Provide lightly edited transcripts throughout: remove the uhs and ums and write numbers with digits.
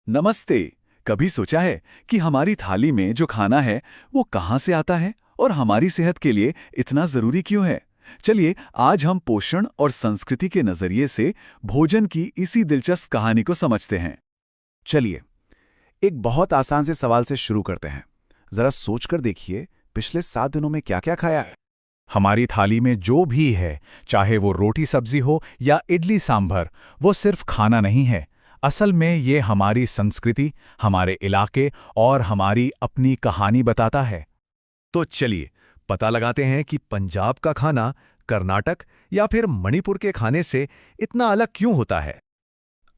नमस्ते। कभी सोचा है कि हमारी थाली में जो खाना है वो कहाँ से आता है और हमारी सेहत के लिए इतना जरूरी क्यों है? चलिए आज हम पोषण और संस्कृति के नजरिए से भोजन की इसी दिलचस्प कहानी को समझते हैं। चलिए, एक बहुत आसान से सवाल से शुरू करते हैं। जरा सोचकर देखिए, पिछले 7 दिनों में क्या क्या खाया है। हमारी थाली में जो भी है, चाहे वो रोटी सब्जी हो या इडली सांभर, वो सिर्फ खाना नहीं है। असल में ये हमारी संस्कृति, हमारे इलाके और हमारी अपनी कहानी बताता है। तो चलिए पता लगाते हैं कि पंजाब का खाना कर्नाटक या फिर मणिपुर के खाने से इतना अलग क्यों होता है।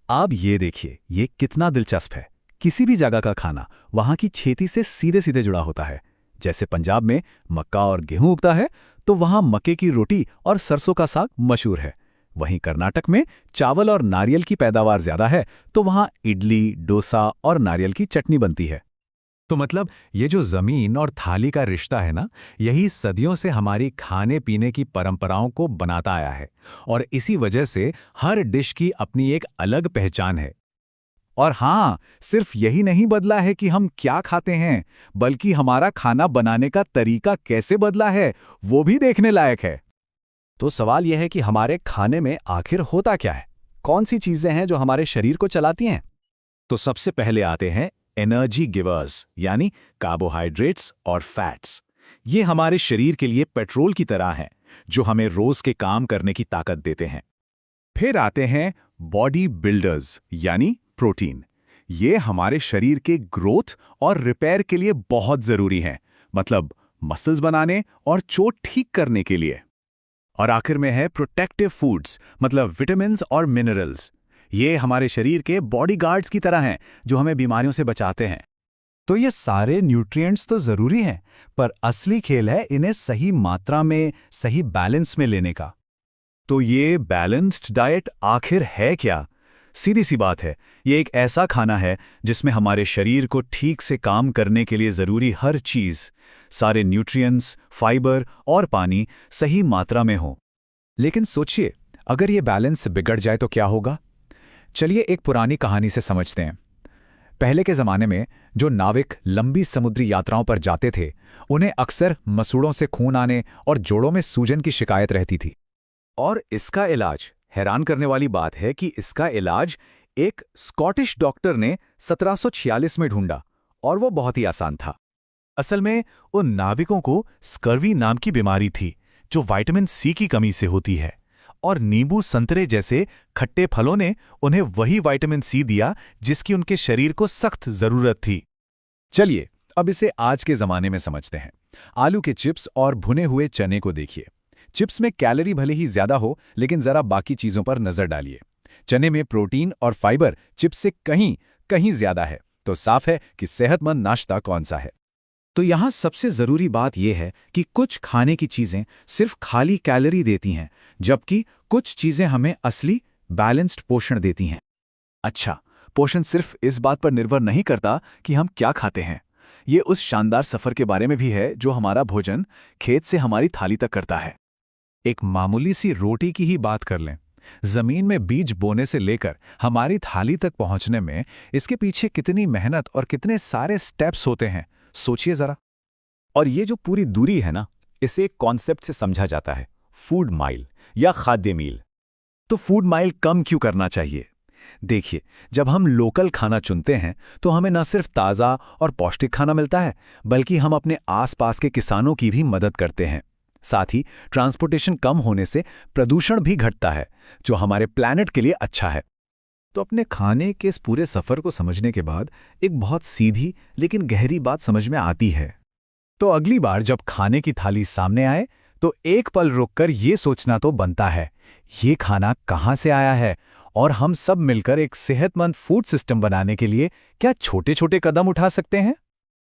आप ये देखिए, ये कितना दिलचस्प है। किसी भी जगह का खाना वहाँ की खेती से सीधे सीधे जुड़ा होता है। जैसे पंजाब में मक्का और गेहूं उगता है, तो वहाँ मक्के की रोटी और सरसों का साग मशहूर है। वहीं कर्नाटक में चावल और नारियल की पैदावार ज्यादा है, तो वहाँ इडली, डोसा और नारियल की चटनी बनती है। तो मतलब ये जो जमीन और थाली का रिश्ता है ना, यही सदियों से हमारी खाने पीने की परंपराओं को बनाता आया है। और इसी वजह से हर डिश की अपनी एक अलग पहचान है। और हाँ, सिर्फ यही नहीं बदला है कि हम क्या खाते हैं, बल्कि हमारा खाना बनाने का तरीका कैसे बदला है, वो भी देखने लायक है। तो सवाल यह है कि हमारे खाने में आखिर होता क्या है? कौन सी चीजें हैं जो हमारे शरीर को चलाती हैं? तो सबसे पहले आते हैं एनर्जी गिवर्स, यानी कार्बोहाइड्रेट्स और फैट्स। ये हमारे शरीर के लिए पेट्रोल की तरह हैं, जो हमें रोज के काम करने की ताकत देते हैं। फिर आते हैं बॉडी बिल्डर्स, यानी प्रोटीन। ये हमारे शरीर के ग्रोथ और रिपेयर के लिए बहुत जरूरी हैं, मतलब मसल्स बनाने और चोट ठीक करने के लिए। और आखिर में है प्रोटेक्टिव फूड्स, मतलब विटामिन्स और मिनरल्स। ये हमारे शरीर के बॉडीगार्ड्स की तरह हैं, जो हमें बीमारियों से बचाते हैं। तो ये सारे न्यूट्रिएंट्स तो जरूरी हैं, पर असली खेल है इन्हें सही मात्रा में, सही बैलेंस में लेने का। तो ये बैलेंस्ड डाइट आखिर है क्या? सीधी सी बात है, ये एक ऐसा खाना है जिसमें हमारे शरीर को ठीक से काम करने के लिए ज़रूरी हर चीज़, सारे न्यूट्रिएंट्स, फाइबर और पानी सही मात्रा में हो। लेकिन सोचिए, अगर ये बैलेंस बिगड़ जाए तो क्या होगा? चलिए एक पुरानी कहानी से समझते हैं। पहले के ज़माने में जो नाविक लंबी समुद्री यात्राओं पर जाते थे, उन्हें अक्सर मसूड़ों से खून आने और जोड़ों में सूजन की शिकायत रहती थी। और इसका इलाज, हैरान करने वाली बात है कि इसका इलाज एक स्कॉटिश डॉक्टर ने 1746 में ढूंढा, और वो बहुत ही आसान था। असल में उन नाविकों को स्कर्वी नाम की बीमारी थी, जो विटामिन सी की कमी से होती है, और नींबू, संतरे जैसे खट्टे फलों ने उन्हें वही विटामिन सी दिया जिसकी उनके शरीर को सख्त जरूरत थी। चलिए अब इसे आज के जमाने में समझते हैं। आलू के चिप्स और भुने हुए चने को देखिए। चिप्स में कैलोरी भले ही ज्यादा हो, लेकिन जरा बाकी चीजों पर नजर डालिए। चने में प्रोटीन और फाइबर चिप्स से कहीं कहीं ज्यादा है, तो साफ है कि सेहतमंद नाश्ता कौन सा है। तो यहां सबसे जरूरी बात यह है कि कुछ खाने की चीजें सिर्फ खाली कैलोरी देती हैं, जबकि कुछ चीजें हमें असली बैलेंस्ड पोषण देती हैं। अच्छा, पोषण सिर्फ इस बात पर निर्भर नहीं करता कि हम क्या खाते हैं। ये उस शानदार सफर के बारे में भी है जो हमारा भोजन खेत से हमारी थाली तक करता है। एक मामूली सी रोटी की ही बात कर लें। जमीन में बीज बोने से लेकर हमारी थाली तक पहुंचने में इसके पीछे कितनी मेहनत और कितने सारे स्टेप्स होते हैं, सोचिए जरा। और ये जो पूरी दूरी है ना, इसे एक कॉन्सेप्ट से समझा जाता है, फूड माइल या खाद्य मील। तो फूड माइल कम क्यों करना चाहिए? देखिए, जब हम लोकल खाना चुनते हैं तो हमें न सिर्फ ताज़ा और पौष्टिक खाना मिलता है, बल्कि हम अपने आसपास के किसानों की भी मदद करते हैं। साथ ही ट्रांसपोर्टेशन कम होने से प्रदूषण भी घटता है, जो हमारे प्लैनेट के लिए अच्छा है। तो अपने खाने के इस पूरे सफर को समझने के बाद एक बहुत सीधी लेकिन गहरी बात समझ में आती है। तो अगली बार जब खाने की थाली सामने आए, तो एक पल रुककर ये सोचना तो बनता है, ये खाना कहाँ से आया है, और हम सब मिलकर एक सेहतमंद फूड सिस्टम बनाने के लिए क्या छोटे छोटे कदम उठा सकते हैं।